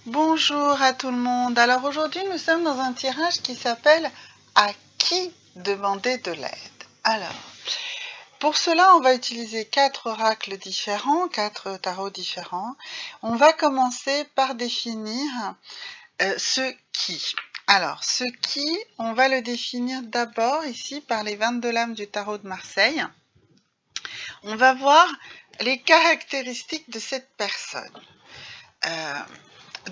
Bonjour à tout le monde. Alors aujourd'hui, nous sommes dans un tirage qui s'appelle À qui demander de l'aide? Alors, pour cela, on va utiliser 4 oracles différents, 4 tarots différents. On va commencer par définir ce qui. Alors, ce qui, on va le définir d'abord ici par les 22 lames du tarot de Marseille. On va voir les caractéristiques de cette personne.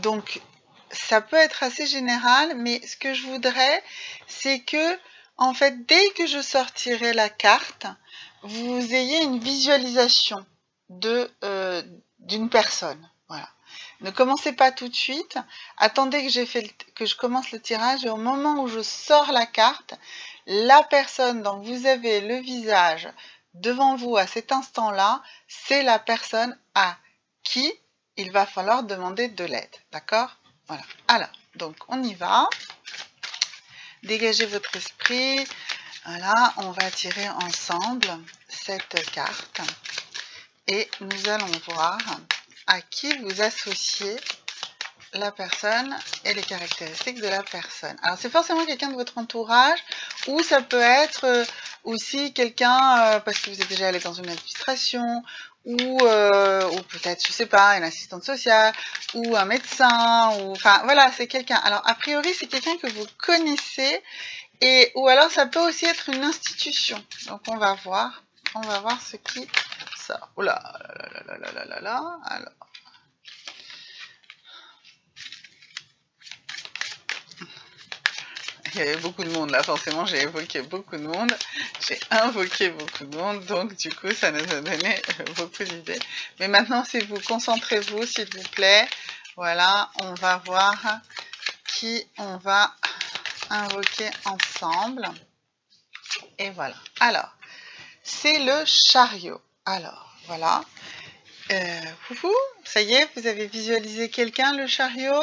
Donc, ça peut être assez général, mais ce que je voudrais, c'est que, en fait, dès que je sortirai la carte, vous ayez une visualisation d'une personne. Voilà. Ne commencez pas tout de suite. Attendez que je commence le tirage et au moment où je sors la carte, la personne dont vous avez le visage devant vous à cet instant-là, c'est la personne à qui il va falloir demander de l'aide. D'accord? Voilà. Alors, donc on y va. Dégagez votre esprit. Voilà, on va tirer ensemble cette carte et nous allons voir à qui vous associez la personne et les caractéristiques de la personne. Alors c'est forcément quelqu'un de votre entourage ou ça peut être aussi quelqu'un parce que vous êtes déjà allé dans une administration ou peut-être, je sais pas, une assistante sociale ou un médecin ou enfin voilà, c'est quelqu'un. Alors a priori c'est quelqu'un que vous connaissez et ou alors ça peut aussi être une institution. Donc on va voir ce qui sort. Oh là là là là là là là. Alors il y avait beaucoup de monde là, forcément j'ai évoqué beaucoup de monde, j'ai invoqué beaucoup de monde, donc du coup ça nous a donné beaucoup d'idées. Mais maintenant si vous concentrez-vous s'il vous plaît, voilà, on va voir qui on va invoquer ensemble. Et voilà, alors, c'est le chariot. Alors, voilà. Ça y est, vous avez visualisé quelqu'un, le chariot.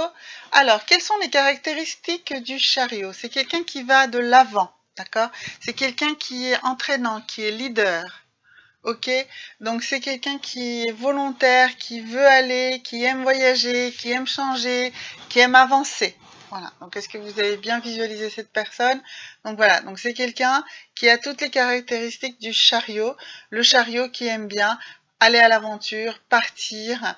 Alors, quelles sont les caractéristiques du chariot? C'est quelqu'un qui va de l'avant, d'accord? C'est quelqu'un qui est entraînant, qui est leader, ok? Donc, c'est quelqu'un qui est volontaire, qui veut aller, qui aime voyager, qui aime changer, qui aime avancer. Voilà, donc est-ce que vous avez bien visualisé cette personne? Donc voilà, donc c'est quelqu'un qui a toutes les caractéristiques du chariot, le chariot qui aime bien aller à l'aventure, partir,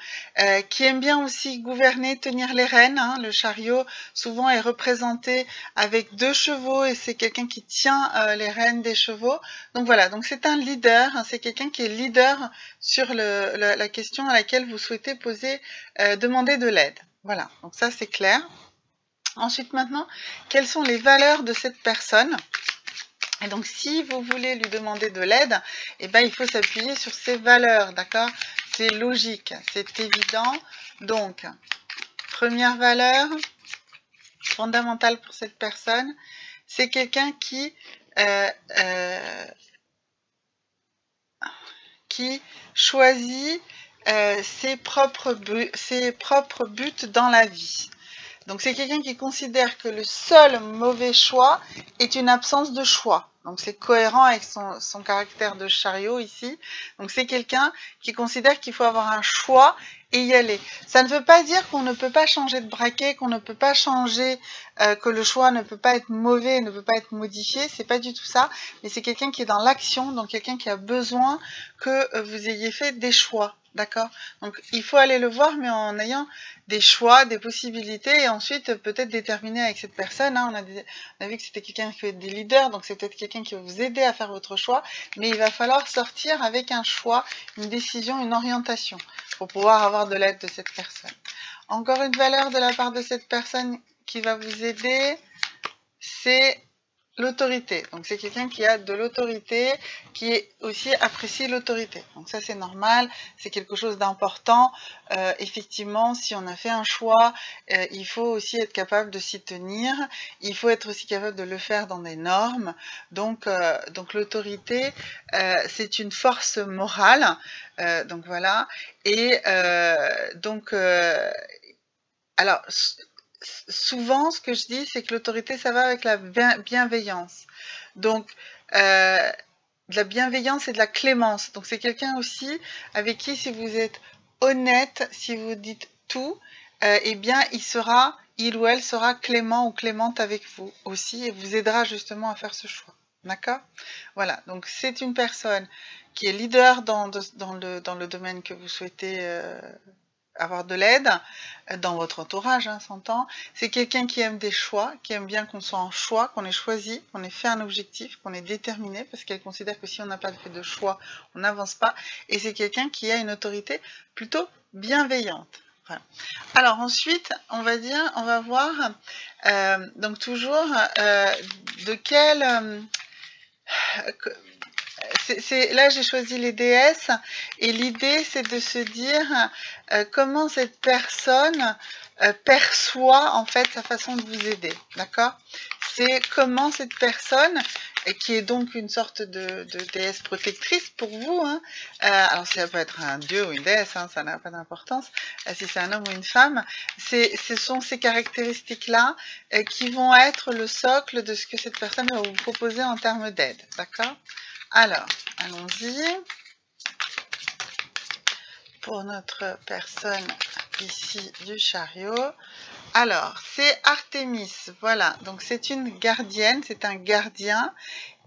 qui aime bien aussi gouverner, tenir les rênes. Hein. Le chariot souvent est représenté avec 2 chevaux et c'est quelqu'un qui tient les rênes des chevaux. Donc voilà, donc c'est un leader, hein, c'est quelqu'un qui est leader sur la question à laquelle vous souhaitez demander de l'aide. Voilà, donc ça c'est clair. Ensuite maintenant, quelles sont les valeurs de cette personne? Et donc, si vous voulez lui demander de l'aide, eh ben, il faut s'appuyer sur ses valeurs, d'accord? C'est logique, c'est évident. Donc, première valeur fondamentale pour cette personne, c'est quelqu'un qui choisit ses propres buts dans la vie. Donc c'est quelqu'un qui considère que le seul mauvais choix est une absence de choix. Donc c'est cohérent avec son caractère de chariot ici. Donc c'est quelqu'un qui considère qu'il faut avoir un choix et y aller. Ça ne veut pas dire qu'on ne peut pas changer de braquet, qu'on ne peut pas changer, que le choix ne peut pas être mauvais, ne peut pas être modifié. C'est pas du tout ça. Mais c'est quelqu'un qui est dans l'action, donc quelqu'un qui a besoin que vous ayez fait des choix. D'accord? Donc il faut aller le voir, mais en ayant des choix, des possibilités, et ensuite peut-être déterminer avec cette personne. Hein, on a vu que c'était quelqu'un qui fait des leaders, donc c'est peut-être quelqu'un qui va vous aider à faire votre choix, mais il va falloir sortir avec un choix, une décision, une orientation, pour pouvoir avoir de l'aide de cette personne. Encore une valeur de la part de cette personne qui va vous aider, c'est l'autorité. Donc c'est quelqu'un qui a de l'autorité, qui est aussi apprécie l'autorité. Donc ça c'est normal, c'est quelque chose d'important. Effectivement, si on a fait un choix, il faut aussi être capable de s'y tenir. Il faut être aussi capable de le faire dans des normes. Donc l'autorité, c'est une force morale. Donc voilà. Et alors souvent, ce que je dis, c'est que l'autorité, ça va avec la bienveillance. Donc, de la bienveillance et de la clémence. Donc, c'est quelqu'un aussi avec qui, si vous êtes honnête, si vous dites tout, eh bien, il ou elle sera clément ou clémente avec vous aussi et vous aidera justement à faire ce choix. D'accord? Voilà, donc c'est une personne qui est leader dans le domaine que vous souhaitez avoir de l'aide, dans votre entourage, hein, s'entend. C'est quelqu'un qui aime des choix, qui aime bien qu'on soit en choix, qu'on ait choisi, qu'on ait fait un objectif, qu'on ait déterminé, parce qu'elle considère que si on n'a pas fait de choix, on n'avance pas. Et c'est quelqu'un qui a une autorité plutôt bienveillante. Voilà. Alors ensuite, on va voir, donc toujours, de quel... là, j'ai choisi les déesses et l'idée, c'est de se dire comment cette personne perçoit en fait sa façon de vous aider, d'accord? C'est comment cette personne, qui est donc une sorte de déesse protectrice pour vous, hein, alors ça peut être un dieu ou une déesse, hein, ça n'a pas d'importance, si c'est un homme ou une femme, ce sont ces caractéristiques-là qui vont être le socle de ce que cette personne va vous proposer en termes d'aide, d'accord? Alors, allons-y. Pour notre personne ici du chariot. Alors, c'est Artémis, voilà. Donc, c'est une gardienne, c'est un gardien.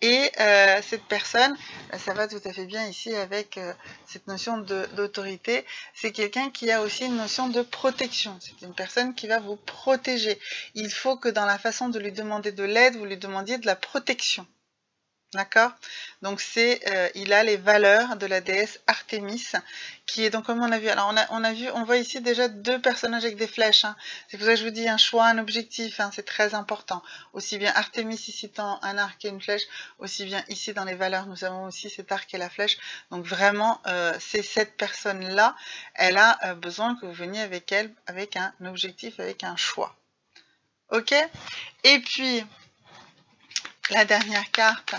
Et cette personne, ça va tout à fait bien ici avec cette notion d'autorité. C'est quelqu'un qui a aussi une notion de protection. C'est une personne qui va vous protéger. Il faut que dans la façon de lui demander de l'aide, vous lui demandiez de la protection. D'accord? Donc il a les valeurs de la déesse Artémis, qui est donc comme on a vu. Alors on voit ici déjà deux personnages avec des flèches. Hein. C'est pour ça que je vous dis un choix, un objectif, hein, c'est très important. Aussi bien Artémis ici dans un arc et une flèche, aussi bien ici dans les valeurs, nous avons aussi cet arc et la flèche. Donc vraiment, c'est cette personne-là, elle a besoin que vous veniez avec elle, avec un objectif, avec un choix. Ok? Et puis, la dernière carte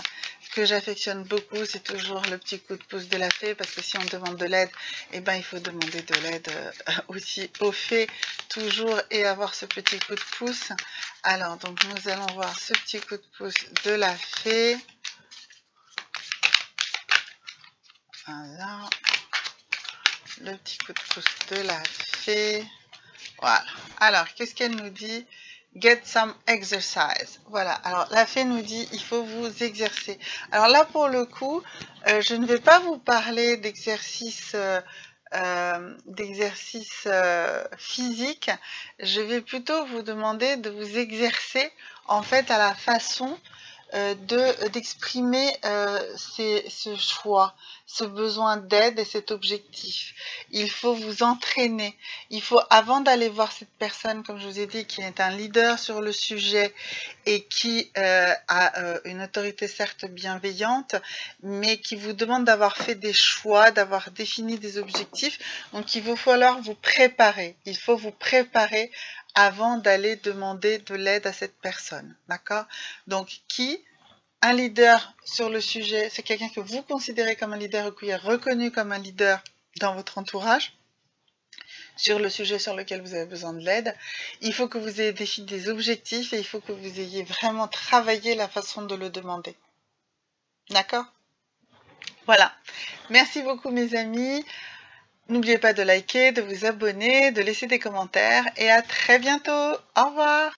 que j'affectionne beaucoup, c'est toujours le petit coup de pouce de la fée, parce que si on demande de l'aide, eh ben, il faut demander de l'aide aussi aux fées, toujours, et avoir ce petit coup de pouce. Alors, donc, nous allons voir ce petit coup de pouce de la fée. Voilà. Le petit coup de pouce de la fée. Voilà. Alors, qu'est-ce qu'elle nous dit? Get some exercise. Voilà. Alors, la fée nous dit, il faut vous exercer. Alors là, pour le coup, je ne vais pas vous parler d'exercice physique. Je vais plutôt vous demander de vous exercer, en fait, à la façon d'exprimer ce choix, ce besoin d'aide et cet objectif. Il faut vous entraîner. Il faut, avant d'aller voir cette personne, comme je vous ai dit, qui est un leader sur le sujet et qui a une autorité certes bienveillante, mais qui vous demande d'avoir fait des choix, d'avoir défini des objectifs. Donc il va falloir vous préparer. Il faut vous préparer avant d'aller demander de l'aide à cette personne. D'accord? Donc, un leader sur le sujet, c'est quelqu'un que vous considérez comme un leader ou qui est reconnu comme un leader dans votre entourage, sur le sujet sur lequel vous avez besoin de l'aide. Il faut que vous ayez défini des objectifs et il faut que vous ayez vraiment travaillé la façon de le demander. D'accord? Voilà. Merci beaucoup mes amis. N'oubliez pas de liker, de vous abonner, de laisser des commentaires et à très bientôt. Au revoir.